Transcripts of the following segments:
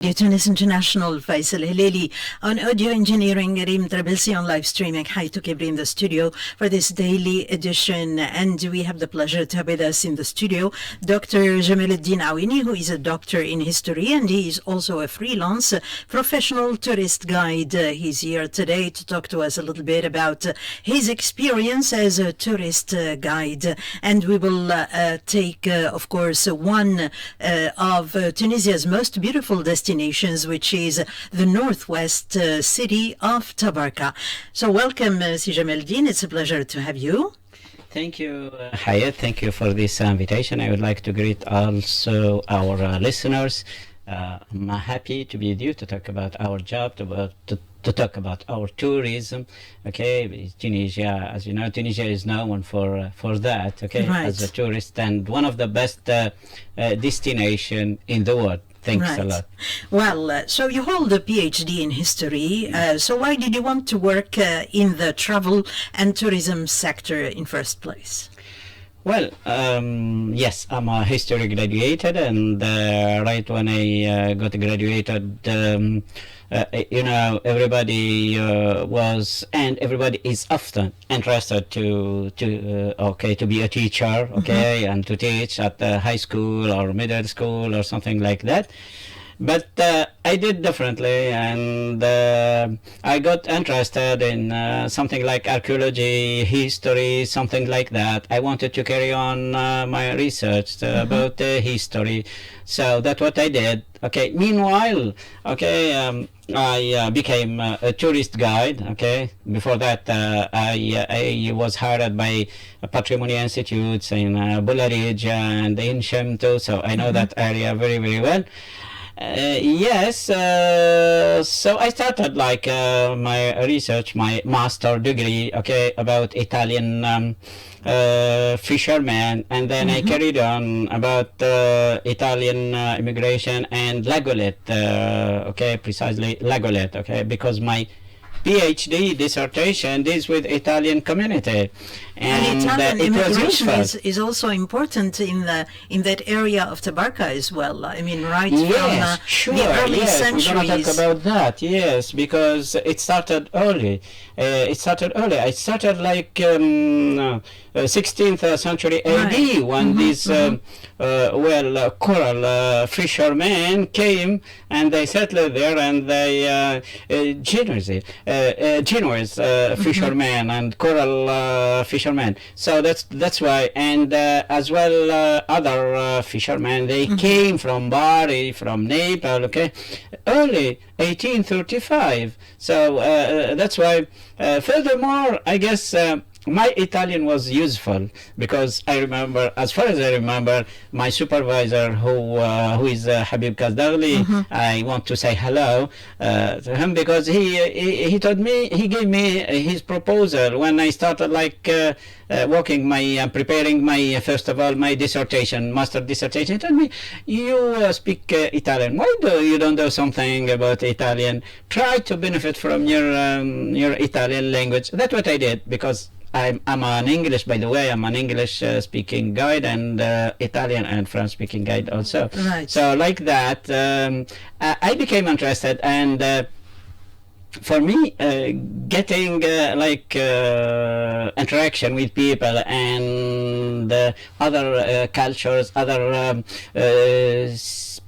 Tunis International, Faisal Hilali on audio engineering, Reem Trabilsi on live streaming, Hayet Toukabri in the studio for this daily edition. And we have the pleasure to have with us in the studio Dr. Jameleddine Aouini, who is a doctor in history, and he is also a freelance professional tourist guide. He's here today to talk to us a little bit about his experience as a tourist guide. And we will take, of course, one of Tunisia's most beautiful destinations, which is the Nord-Ouest city of Tabarka. So welcome, Si Jameleddine. It's a pleasure to have you. Thank you, Hayet. Thank you for this invitation. I would like to greet also our listeners. I'm happy to be with you to talk about our job, to talk about our tourism. Okay, Tunisia, as you know, Tunisia is known for that. Okay, right. As a tourist and one of the best destination in the world. Thanks right. a lot. Well, so you hold a PhD in history. So why did you want to work in the travel and tourism sector in first place? Well, yes, I'm a history graduated, and right when I got graduated, you know, everybody everybody is often interested to be a teacher, okay, and to teach at the high school or middle school or something like that. But I did differently, and I got interested in something like archaeology, history, something like that. I wanted to carry on my research about history, so that's what I did. Okay. Meanwhile, okay, I became a tourist guide. Okay. Before that, I was hired by Patrimoine institutes in Bularidge and in Shemto, so I know that area very, very well. Yes, so I started like my research, my master degree, okay, about Italian fishermen, and then I carried on about Italian immigration and Lagolette, okay, precisely Lagolette, okay, because my PhD dissertation deals with Italian community, and Italian immigration is also important in that area of Tabarka as well. I mean, right from the early centuries. We're going to talk about that. Yes, because it started early. I started like 16th century AD, when these coral fishermen came and they settled there, and they Genoese fishermen and coral fishermen. So that's why, and as well other fishermen, they came from Bari, from Naples, okay, early 1835. So that's why. Furthermore, I guess my Italian was useful, because I remember, as far as I remember, my supervisor, who is Habib Kazdagli, I want to say hello to him, because he told me, he gave me his proposal when I started like preparing my, first of all, my dissertation, master dissertation. He told me, you speak Italian. Why you don't do something about Italian? Try to benefit from your Italian language. That's what I did, because I'm an English, by the way. I'm an English speaking guide, and Italian and French speaking guide also. Right. So like that, I became interested, and for me, getting interaction with people and other cultures, other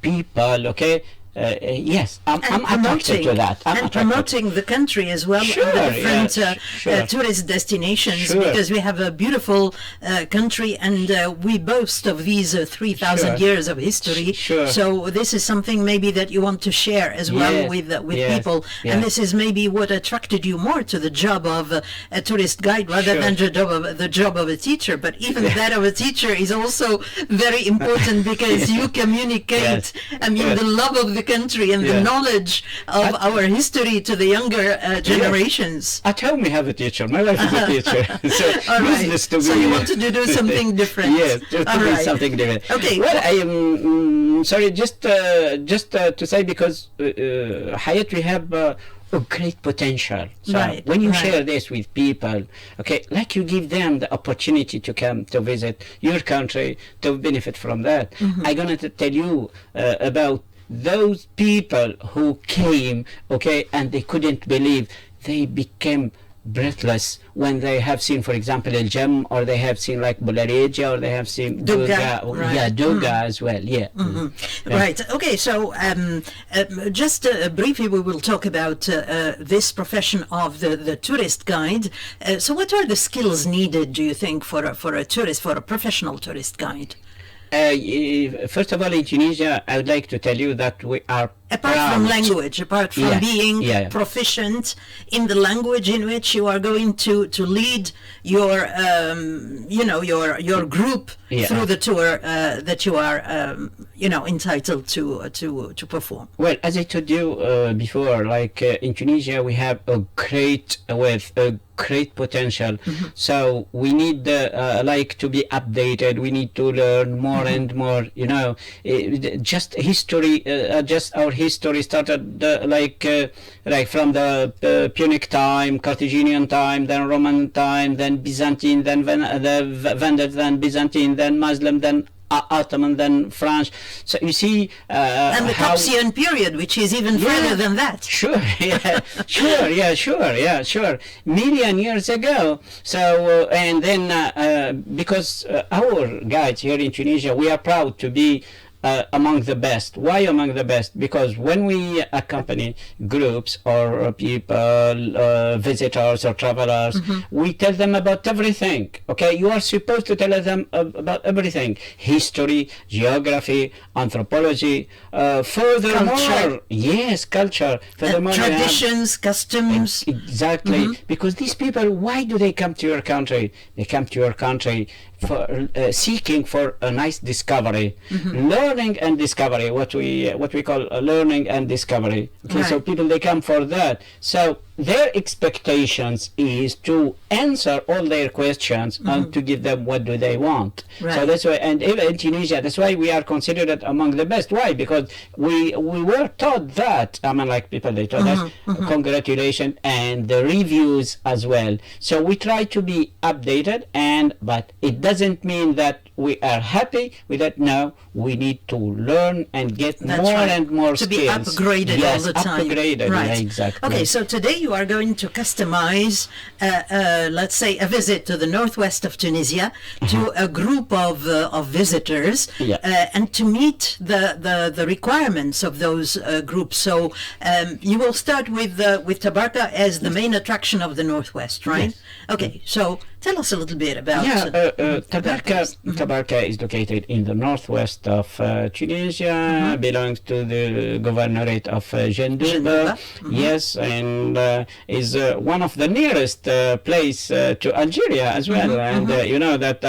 people, okay. Yes, I'm attracted to that. Promoting the country as well, and the different tourist destinations, because we have a beautiful country, and we boast of these 3,000 years of history. So this is something maybe that you want to share as well with people, and this is maybe what attracted you more to the job of a tourist guide rather than the job of a teacher. But even that of a teacher is also very important, because you communicate, I mean, the love of the country and the knowledge of our history to the younger generations. At home we have a teacher. My wife is a teacher. So you wanted to do something different. Yes, just to do something different. Okay. Well, I am sorry, just to say, because Hayat, we have a great potential. So when you share this with people, okay, like you give them the opportunity to come to visit your country, to benefit from that. I'm going to tell you about those people who came, okay, and they couldn't believe, they became breathless when they have seen, for example, El Jem, or they have seen like Bularegia, or they have seen Duga, right. yeah, Duga as well, yeah. Yeah. Right. Okay. So, just briefly, we will talk about this profession of the tourist guide. So, what are the skills needed, do you think, for a tourist, for a professional tourist guide? First of all, in Tunisia, I would like to tell you that we are apart proud. from language, apart from Yeah, being yeah. proficient in the language in which you are going to lead your your group Yeah. through the tour that you are entitled to perform. Well, as I told you before, like in Tunisia, we have a great potential. So we need like to be updated. We need to learn more and more. Just history, just our history started like from the Punic time, Carthaginian time, then Roman time, then Byzantine, then the Vandals, then Byzantine, then Muslim, then Ottoman, then French. So you see, and the Copsian period, which is even further than that. Sure, yeah, sure. Million years ago. So and then because our guides here in Tunisia, we are proud to be among the best. Why among the best? Because when we accompany groups or people, visitors or travelers, we tell them about everything. Okay, you are supposed to tell them about everything: history, geography, anthropology. Furthermore, culture. Yes, culture. Furthermore, Traditions, customs. Exactly, because these people, why do they come to your country? They come to your country for seeking for a nice discovery, learning and discovery. What we call learning and discovery. Okay, Right. so people, they come for that. So their expectations is to answer all their questions and to give them what do they want. Right. So that's why, and even in Tunisia, that's why we are considered among the best. Why? Because we were taught that. I mean, like people, they taught us congratulations and the reviews as well. So we try to be updated, but it doesn't mean that we are happy with that. No, we need to learn and get That's more right. and more to skills. be upgraded Yes, all the time. Upgraded, Right. yeah, exactly. Okay, so today you are going to customize, let's say, a visit to the northwest of Tunisia to a group of visitors, Yeah. and to meet the requirements of those groups. So you will start with Tabarka as the main attraction of the northwest, right? Yes. Okay, so tell us a little bit about Tabarka is located in the northwest of Tunisia, belongs to the governorate of Jendouba. Yes, and is one of the nearest place to Algeria as well. And you know that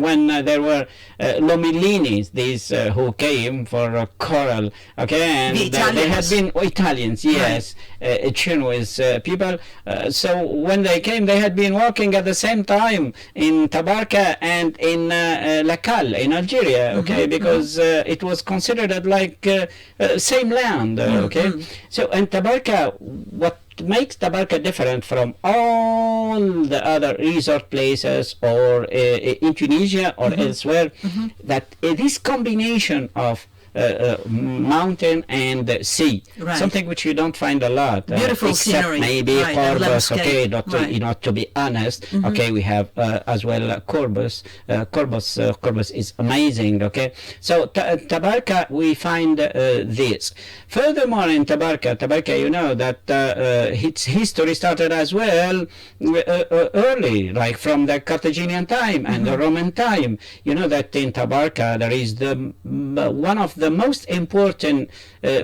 when there were Lomilinis, these who came for coral, okay, and they had been Italians, yes, Chinese people. So when they came, they had been working at the same time in Tabarka and in Lakal in Algeria, okay, because it was considered like same land, okay. So and Tabarka, what makes Tabarka different from all the other resort places or in Tunisia or elsewhere, that this combination of mountain and sea, Right. something which you don't find a lot. Beautiful except scenery, maybe right, and Corbus, landscape, okay, right. not to be honest, okay, we have as well Corbus. Corbus is amazing, okay. So Tabarka, we find this. Furthermore, in Tabarka, you know that its history started as well early, like from the Carthaginian time and the Roman time. You know that in Tabarka there is one of the most important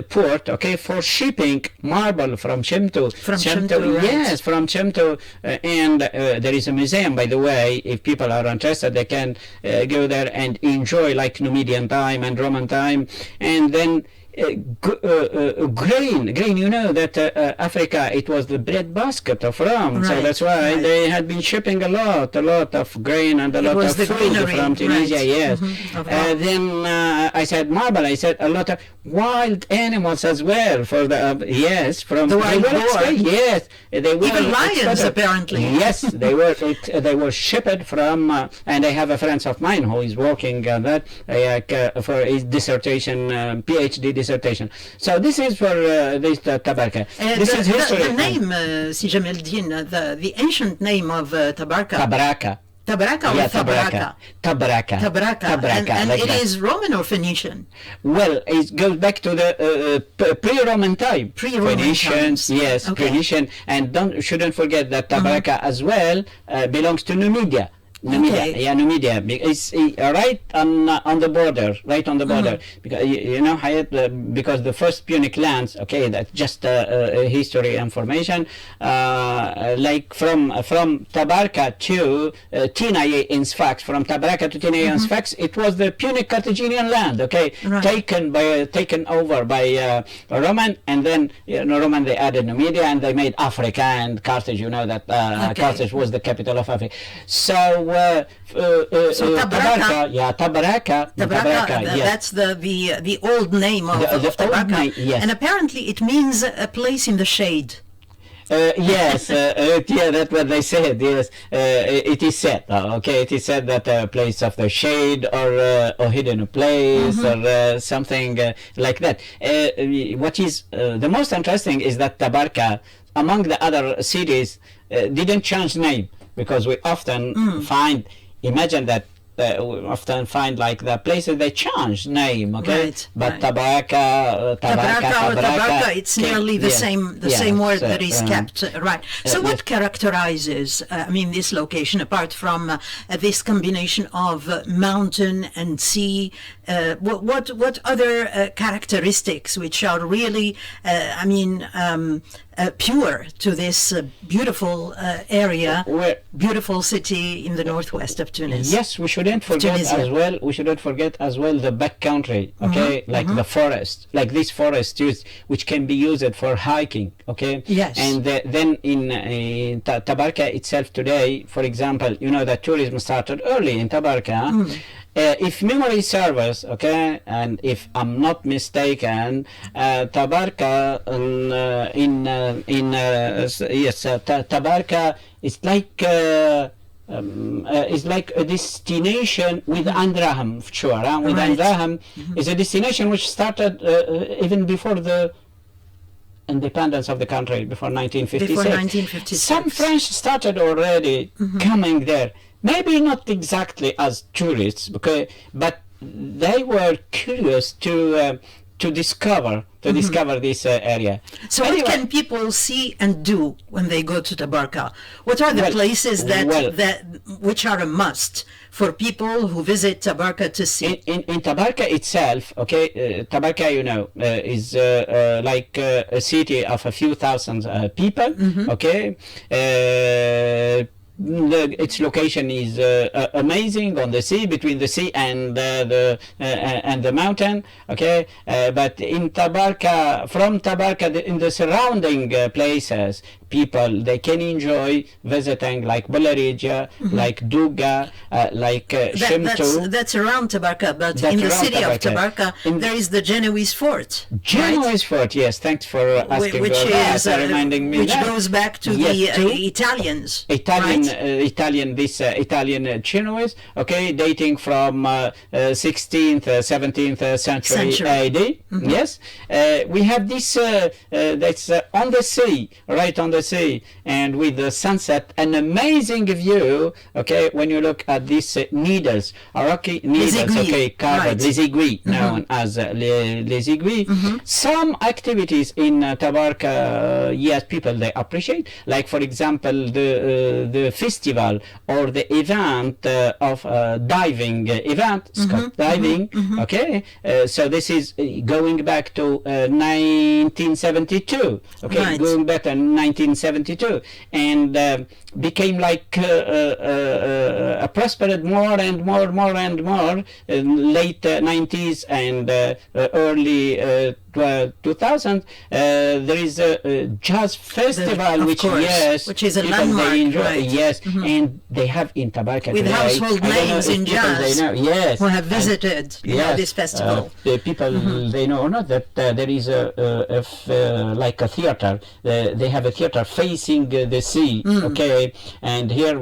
port, okay, for shipping marble from Chemto. From Chemto, right. Yes, from Chemto, and there is a museum, by the way. If people are interested, they can go there and enjoy like Numidian time and Roman time, and then grain. You know that Africa, it was the breadbasket of Rome, Right, so that's why they had been shipping a lot of grain and a lot was of the food greenery, from Tunisia. right. Yes. Of Rome. Then I said marble. I said a lot of wild animals as well for the yes from The wild boar. Yes, they were Even lions, exported. apparently. Yes, they were shipped from, and I have a friend of mine who is working on that for his dissertation, PhD dissertation. So this is for this Tabarka. This is history. The name, Si Jameleddine, the ancient name of Tabarka. Tabaraka. Tabaraka or Tabaraka? Tabaraka. Tabaraka. And like it that. is Roman or Phoenician? Well, it goes back to the pre-Roman time. Pre-Roman Phoenicians, times. yes, Okay. Phoenician, and shouldn't forget that Tabaraka as well belongs to Numidia. Okay. Yeah, Numidia. It's right on the border, because you know Hayet, because the first Punic lands. Okay, that's just history information. Like from Tabarka to Tinaye in Sfax, from Tabarka to Tinaye in Sfax, it was the Punic Carthaginian land. Okay, Right. taken over by Roman, and then Roman they added Numidia, and they made Africa and Carthage. You know that Carthage was the capital of Africa. So. Tabaraka, Tabaraka, yes. That's the old name of Tabaraka. Old name, yes. And apparently it means a place in the shade. Yes, yeah, that's what they said. Yes, it is said. Okay, it is said that a place of the shade or hidden place or something like that. What is the most interesting is that Tabarka, among the other cities, didn't change name, because we often find, imagine that we often find like the places they change name, okay? Right, but right. Tabarka, it's nearly the same word that is kept, right? So what characterizes, this location, apart from this combination of mountain and sea? What other characteristics which are really, pure to this beautiful area, beautiful city in the northwest of Tunis? Yes, we shouldn't forget Tunisia. as well. We shouldn't forget as well the backcountry. Okay, like the forest, like this forest which can be used for hiking. Okay. Yes. And then in Tabarka itself today, for example, you know that tourism started early in Tabarka. If memory serves, okay, and if I'm not mistaken, Tabarka Tabarka is like a destination with Andraham, sure. With Right. Andraham is a destination which started even before the independence of the country, before 1956. Before 1956. Some French started already coming there. Maybe not exactly as tourists, okay, but they were curious to discover this area. So Anyway, what can people see and do when they go to Tabarka? What are the places that which are a must for people who visit Tabarka to see? in Tabarka itself, okay, Tabarka, is like a city of a few thousand people, okay. Its location is amazing on the sea, between the sea and the mountain, okay. But in Tabarka, from Tabarka, in the surrounding places, people they can enjoy visiting, like Balarija, like Duga, like Shemtu. That's around Tabarka, but That's in the around city of Tabarka. Tabarka, there is the Genoese fort. Genoese fort, yes. Thanks for asking which that, is reminding me. which that. goes back to Yes, the to Italians. Italian, right? Italian Genoese, okay, dating from 16th, 17th century AD. Yes, we have this that's on the sea, right on the sea, and with the sunset, an amazing view. Okay, when you look at these needles, rocky needles, okay, carved, les aiguilles, known as les aiguilles. Some activities in Tabarka, yes, people they appreciate, like for example the festival or the event of diving event, scuba diving. Okay, so this is going back to 1972. Okay, Right. going back to 1972, and became like prospered more and more in late 90s and early 2000, there is a jazz festival, Of course, which is a people, landmark, they enjoy, right. yes, and they have in Tabarka With today, household I don't know names if in people jazz they know, yes, who have visited this festival. the people they know or not that there is like a theater. They have a theater facing the sea. Okay, and here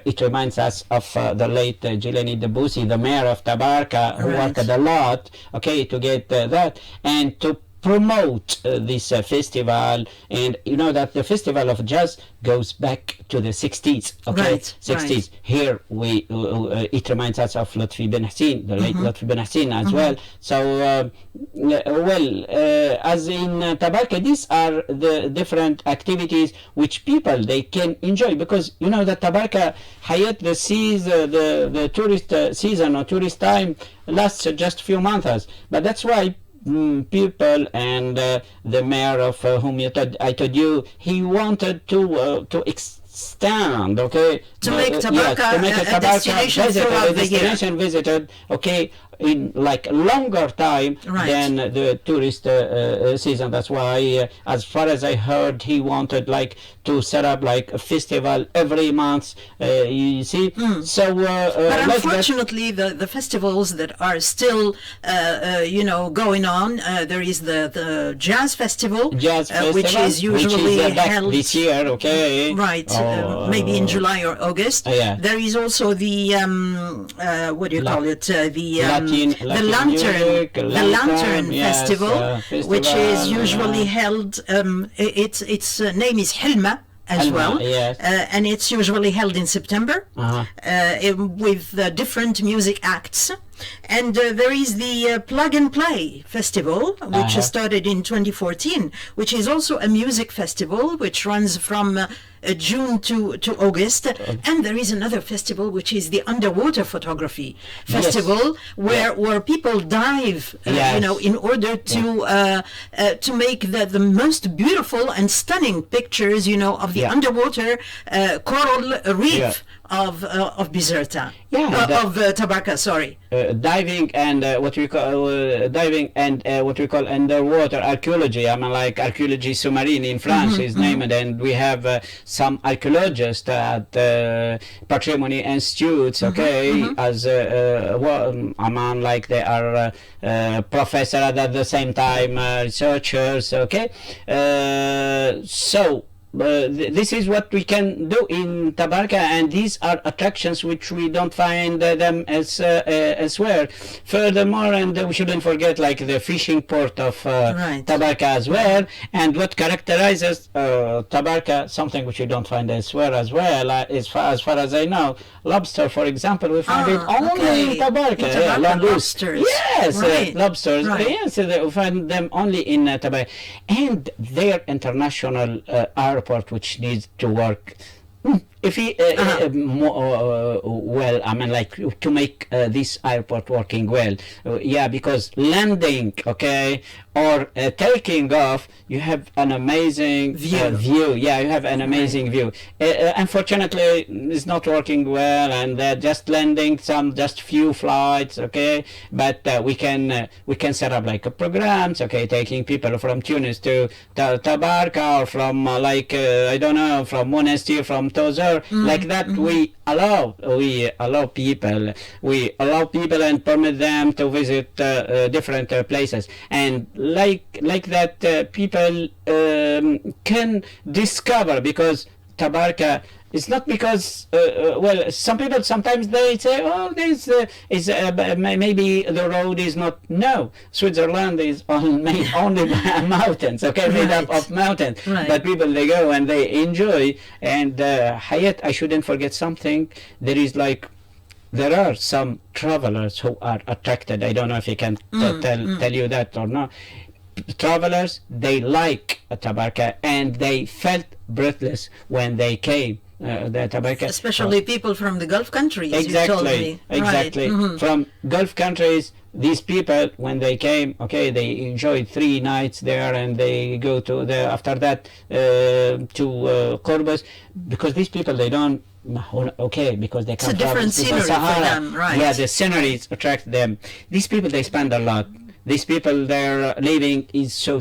it reminds us of the late Jameleddine Aouini, the mayor of Tabarka, who Right. worked a lot. Okay, to get that and to promote this festival. And you know that the festival of jazz goes back to the 60s. Okay, Right, 60s. right. Here it reminds us of Lotfi Ben Hassin, the late Lotfi Ben Hassin as well. So as in Tabarka, these are the different activities which people they can enjoy, because you know that Tabarka, Hayet, the tourist season or tourist time lasts just a few months, but that's why people and the mayor of whom I told you, he wanted to extend, okay, To make Tabarka to make a destination throughout the year. destination visited, okay, in like longer time Right. than the tourist season. That's why, as far as I heard, he wanted like to set up like a festival every month. You see, so But like that. unfortunately, the festivals that are still, going on, there is the jazz festival, Jazz festival, which is usually which is back held this year, okay? right, maybe in July or August. Yeah. There is also the what do you call it? The Latin lantern, music, the lantern, lantern yes, festival, which is festival, usually held. Its name is Hilma as Hilma, well, yes. and it's usually held in September with different music acts. And there is the Plug and Play Festival, which started in 2014, which is also a music festival which runs from June to August. And there is another festival which is the Underwater Photography Festival, where people dive, in order to make the most beautiful and stunning pictures, of the underwater coral reef of Bizerta, of Tabarka, sorry. Diving and what we call underwater archaeology. I mean, like archaeology submarine in France is named, and we have some archaeologists at Patrimoine Institutes. Okay, as I mean, like they are professors at the same time, researchers. Okay, so. This is what we can do in Tabarka, and these are attractions which we don't find them elsewhere. Furthermore, and we shouldn't forget like the fishing port of Tabarka as well. And what characterizes Tabarka, something which you don't find elsewhere as well, as far as I know, lobster, for example, we find it only in Tabarka. Lobsters. Yes, lobsters. Right. Yes, we find them only in Tabarka, and their international airport, which needs to work. If he well, I mean, like to make this airport working well, because landing, okay, or taking off, you have an amazing view. You have an amazing view. Unfortunately, it's not working well, and just landing just few flights, okay. But we can set up like programs, okay, taking people from Tunis to Tabarka, or from I don't know, from Monastir, from Tozeur, like that. We allow people and permit them to visit different places, and like that people can discover, because Tabarka it's not because some people sometimes they say, oh, this is maybe the road is not. No, Switzerland is made only by mountains, okay, made up of mountains. But people, they go and they enjoy. And Hayet, I shouldn't forget something. There are some travelers who are attracted. I don't know if I can tell you that or not. Travelers, they like Tabarka, and they felt breathless when they came. Especially people from the Gulf countries. Exactly. Right. From Gulf countries, these people, when they came, okay, they enjoyed 3 nights there, and they go to after that to Corbus, because these people, they don't. Okay, because they come from different scenery for them, right? Yeah, the sceneries attract them. These people, they spend a lot. these people, their living is so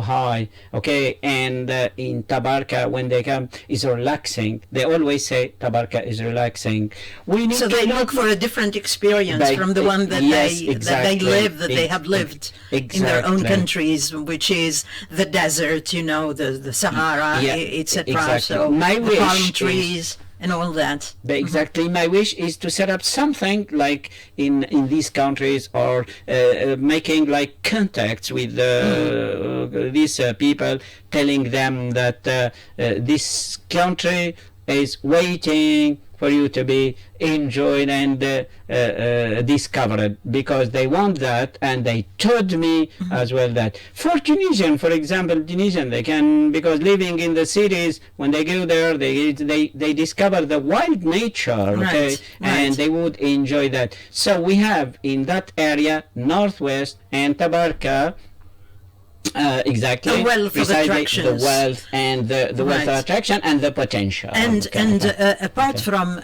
high, okay, and in Tabarka, when they come, is relaxing. They always say Tabarka is relaxing. We need so to they look for a different experience from the one that they have lived in their own countries, which is the desert, the Sahara, etc. Exactly. So my the palm trees and all that. Exactly. My wish is to set up something like in these countries, or making like contacts with these people, telling them that this country is waiting for you to be enjoyed and discovered, because they want that, and they told me as well that for Tunisian, for example, they can, because living in the cities, when they go there, they discover the wild nature, okay, right. And they would enjoy that. So we have in that area, Northwest and Tabarka, exactly, the wealth of attractions, the wealth and the wealth of attraction and the potential, and apart from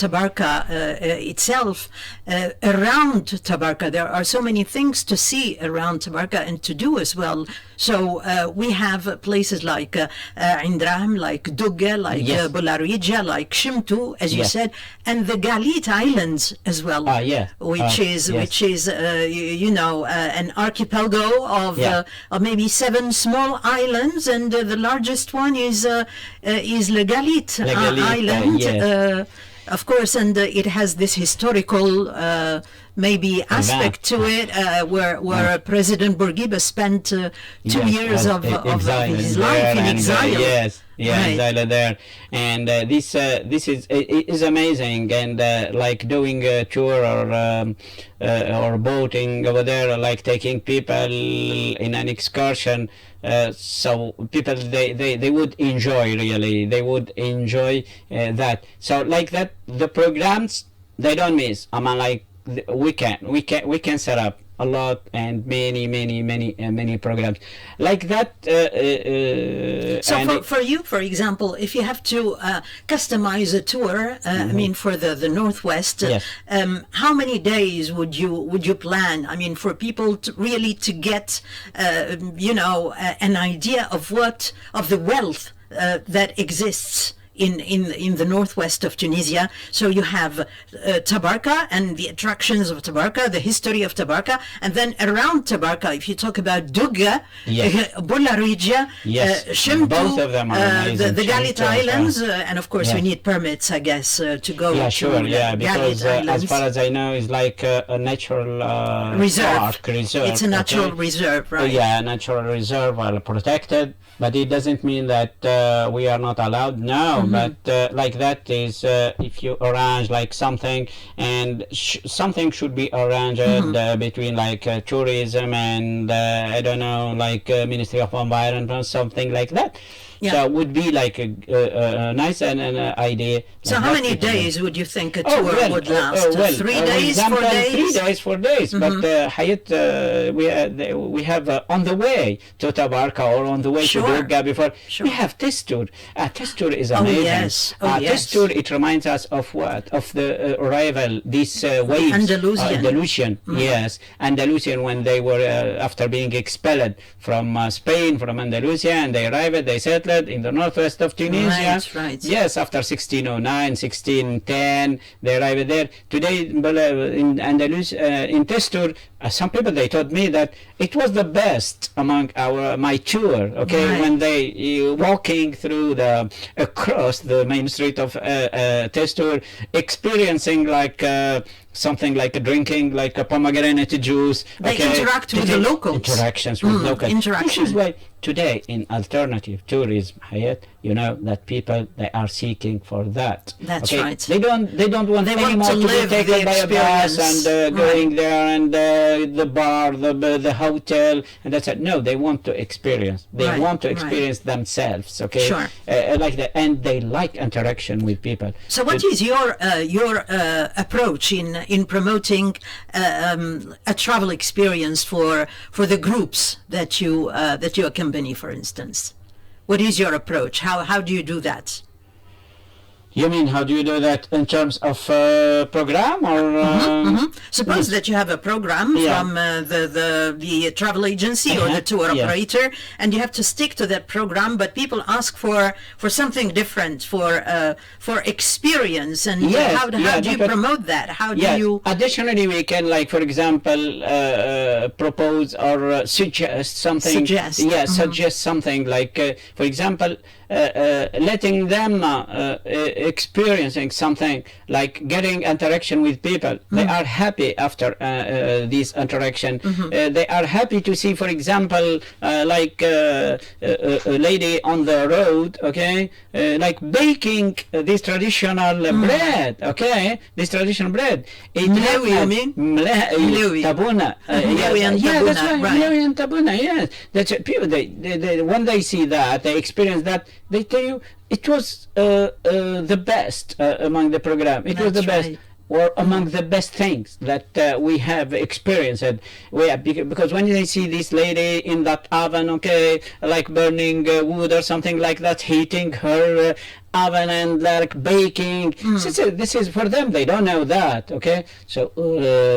Tabarka itself, around Tabarka there are so many things to see around Tabarka and to do as well. So we have places like Indram, like Dugga, like Boularija, like Shimtu, as you said, and the Galit Islands as well, which is an archipelago of maybe 7 small islands, and the largest one is Le Galit Island, of course, and it has this historical maybe aspect to it, where President Bourguiba spent 2 years of his life in exile. Exile there, and this is amazing, and like doing a tour or boating over there, like taking people in an excursion. So people they would enjoy, really, they would enjoy that. So like that, the programs they don't miss. I mean, like we can set up a lot and many programs like that. So for you, for example, if you have to customize a tour, I mean, for the Northwest, how many days would you plan? I mean, for people to really to get an idea of the wealth that exists in the northwest of Tunisia. So you have Tabarka and the attractions of Tabarka, the history of Tabarka, and then around Tabarka, if you talk about Dugga, Boularija, Shimtu, both of them are the Galit Islands, and of course we need permits, I guess, to go to because as far as I know, it's like a natural reserve. It's a natural reserve, right? Yeah, natural reserve, well protected. But it doesn't mean that we are not allowed. No, but like that is if you arrange like something, and something should be arranged between like tourism and I don't know, like Ministry of Environment, something like that. So it would be like a nice and an idea. So how many days would you think a tour would last? 3 days, 4 days? 3 days, 4 days. But Hayet, we have on the way to Tabarka or on the way to Dugga before, we have test tour. Test tour is amazing. Test tour, it reminds us of what? Of the arrival, these waves. Andalusian. Yes. Andalusian, when they were, after being expelled from Spain, from Andalusia, and they arrived, they settled in the northwest of Tunisia. Right. Yes, after 1609, 1610, they arrived there. Today in Andalus, in Testur, some people, they told me that it was the best among my tour. Okay, when they walking through across the main street of Testur, experiencing like something like drinking like a pomegranate juice. They interact with the locals. Interactions with locals. Which is why today in alternative tourism, Hayet, you know that people, they are seeking for that. That's right. They don't want anymore to be taken by a bus and going there and the bar, the hotel, and that's it. No, they want to experience. They want to experience themselves. Okay. Sure. Like that, and they like interaction with people. So, what is your approach in promoting a travel experience for the groups that you accompany, for instance? What is your approach? How do you do that? You mean how do you do that in terms of program or? Suppose that you have a program from the travel agency or the tour operator, and you have to stick to that program, but people ask for something different, for experience, and how do you promote that? How do you? Additionally, we can, like, for example, propose or suggest something. Suggest something like, for example, letting them experiencing something like getting interaction with people. They are happy after this interaction. They are happy to see, for example, like a lady on the road, okay, like baking this traditional bread, okay, this traditional bread. Mlewi, you mean? Mlewi. Tabuna. Mlewi and Tabuna, that's right. Mlewi and Tabuna, yes. That's people. They when they see that, they experience that, they tell you it was the best among the program. It was the best, or among the best things that we have experienced. Because when they see this lady in that oven, okay, like burning wood or something like that, heating her oven and like baking, this is for them. They don't know that, okay. So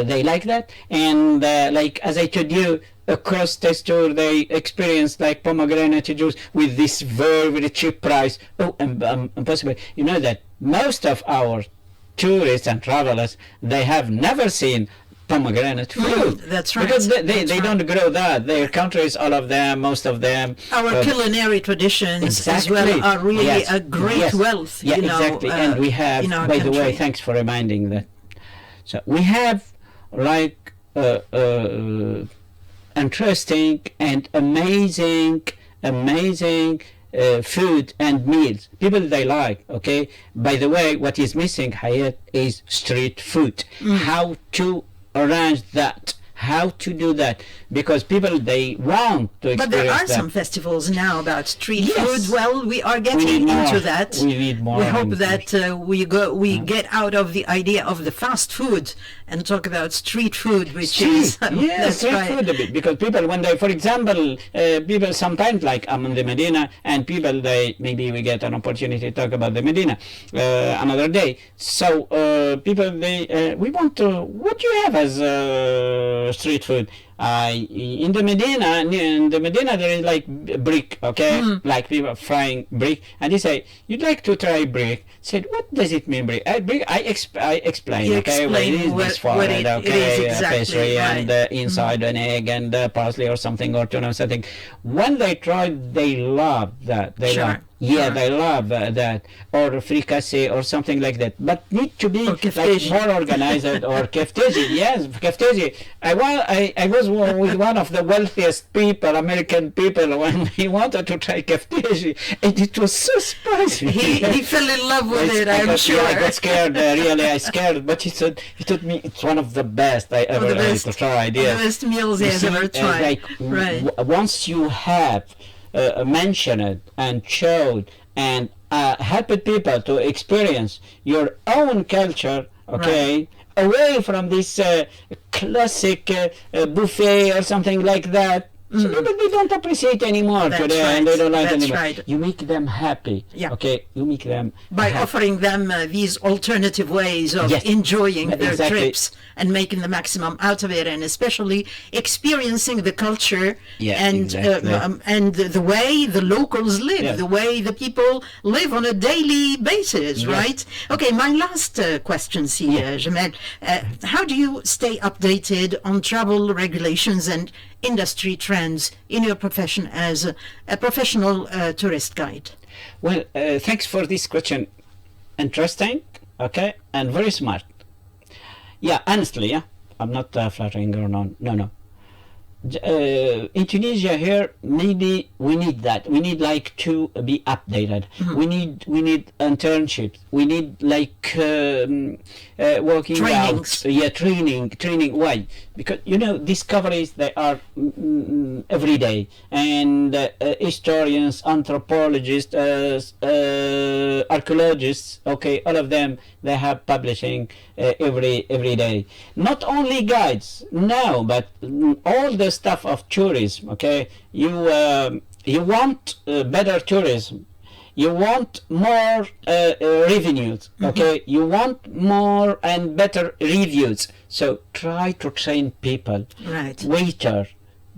they like that, and like as I told you, across this tour they experienced like pomegranate juice with this very, very cheap price. Impossible. You know that most of our tourists and travelers, they have never seen pomegranate fruit. That's right. Because they don't grow that. Their countries, all of them, most of them. Our culinary traditions as well are really a great wealth. Yeah, exactly. And we have, by the way, thanks for reminding that. So we have like interesting and amazing food and meals. People they like, okay. By the way, what is missing, Hayet, is street food. How to arrange that, how to do that, because people they want to experience that. But there are some festivals now about street food. Well, we are getting into that. We need more. We hope that we get out of the idea of the fast food and talk about street food, which is street food a bit, because people, when they, for example, people sometimes, like I'm in the Medina, and people maybe we get an opportunity to talk about the Medina another day. So people we want to, what do you have as street food? In the Medina there is like brick, okay, like people frying brick, and they say, you'd like to try brick. Said, what does it mean, brick? I explain, okay, what it is exactly, pastry, and inside an egg and parsley or something, or tuna or something. When they tried, they love that. They love that, or fricassee or something like that. But need to be like more organized, or kefteji. Yes, kefteji. I was with one of the wealthiest people, American people, when he wanted to try kefteji, and it was so spicy. He fell in love with it, I'm sure. I got scared, really, I scared. But he told me it's one of the best I ever had to try. The best meals he has ever tried. Once you have mentioned and showed and helped people to experience your own culture, okay, away from this classic buffet or something like that. So they don't appreciate anymore today, and they don't like anymore. You make them happy, okay? You make them by offering them these alternative ways of enjoying their trips and making the maximum out of it, and especially experiencing the culture and the way the locals live, the way the people live on a daily basis, right? Okay, my last questions here, Jamel. How do you stay updated on travel regulations and industry trends in your profession as a professional tourist guide? Well, thanks for this question. Interesting, okay, and very smart. Yeah, honestly, I'm not flattering or no. In Tunisia here, maybe we need that. We need like to be updated. We need internships. We need like working trainings. Training. Why? Because discoveries, they are every day, and historians, anthropologists, archaeologists, okay, all of them, they have publishing every day. Not only guides, no, but all the stuff of tourism, okay. You want better tourism, you want more revenues, okay? You want more and better reviews. So try to train people, Right. waiter,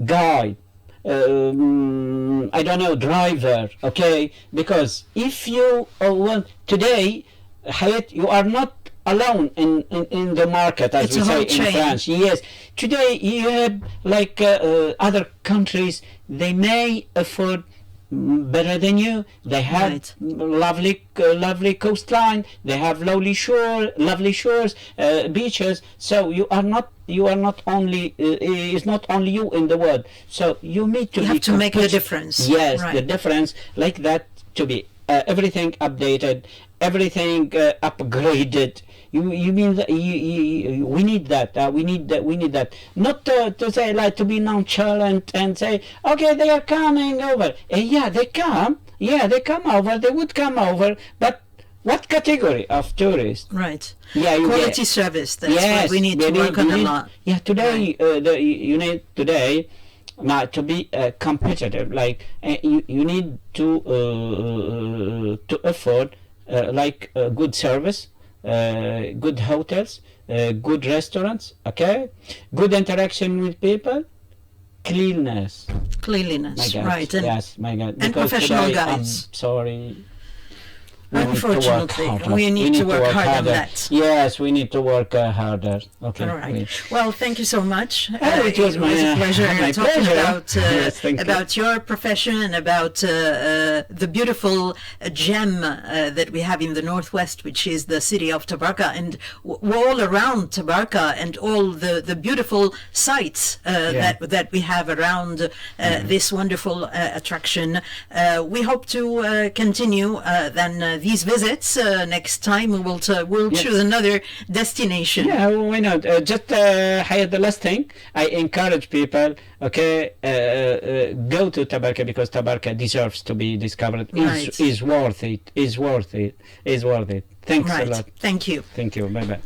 guide, I don't know, driver, okay? Because if you want today, Hayet, you are not alone in the market, as It's we a say whole in chain. France. Yes, today you have like other countries. They may afford better than you. They have Right. lovely coastline. They have lovely shores, beaches. So you are not only it's not only you in the world. So you need to You be have to make the competitive. difference. Yes, Right. the difference like that, to be everything updated, everything upgraded. You mean that we need that. We need that. Not to say like to be nonchalant and say, okay, they are coming over. Yeah, they come. Yeah, they come over. They would come over, but what category of tourists? Right. Yeah, Quality service. That's what we need to work on a lot. Yeah, today you need today. Now, to be competitive, like you need to afford like good service, good hotels, good restaurants, okay, good interaction with people, cleanness. Cleanliness. My God, Right. And yes, my God. and Because professional today, guides. I'm sorry. We Unfortunately, we need to work hard on that. Yes, we need to work harder. Okay. All right. Well, thank you so much. It was a my pleasure my talking pleasure. about Yes, thank you. about your profession and about the beautiful gem that we have in the Northwest, which is the city of Tabarka, and all around Tabarka, and all the beautiful sites that we have around this wonderful attraction. We hope to continue then these visits. Next time we'll choose another destination. Yeah, why not? Just Hayat, the last thing, I encourage people, okay, go to Tabarka, because Tabarka deserves to be discovered. Right. Is worth it. Is worth it. Is worth it. Thanks a Right. lot. Thank you. Thank you. Bye bye.